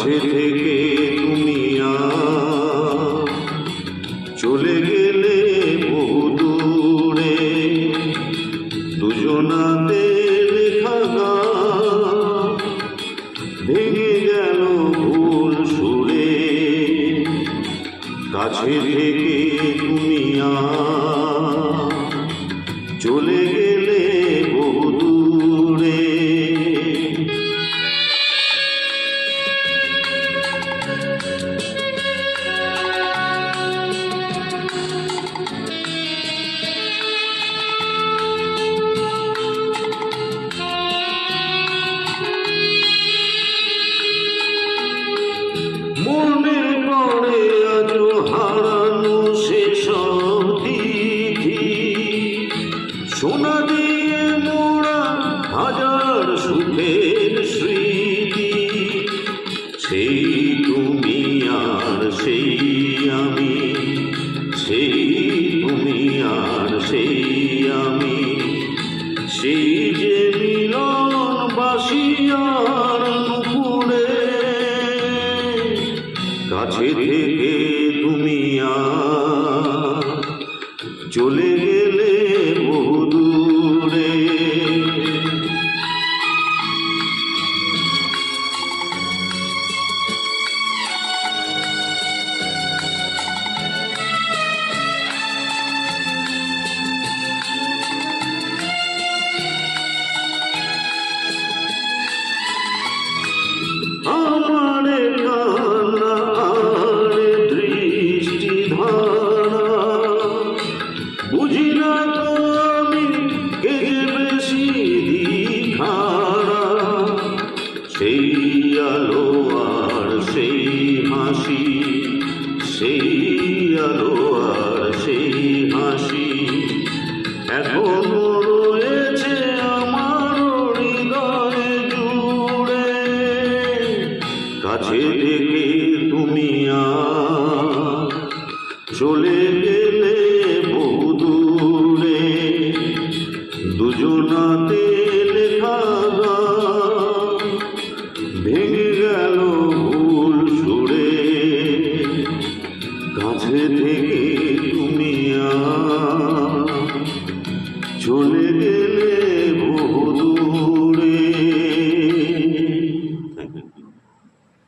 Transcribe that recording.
কাছে থেকে তুমি চলে গেলে বহু দূরে, দুজনাতে লেখা গান ভেঙে গেল ভুল সুরে। কাছে থেকে তুমি চলে গেলে বহু দূরে। মনে পড়ে আজও হারানো সেসব তিথি, সোনা দিয়ে মোড়া হাজার সুখের স্মৃতি। সেই তুমি আর সেই আমি, সেই তুমি আর সেই আমি, সেই যে মিলন বাসিয়ার নুপুরে। কাছে থেকে তুমি চলে গেলে বহু দূরে। আমারে কান্না আরে দৃষ্টি ধারা, বুঝি না তো আমি কে যে বেশি দিখারা। সেই আলো আর সেই হাসি, সেই আলো আর সেই হাসি এখনো রয়েছে আমার হৃদয়ে জুড়ে। কাছে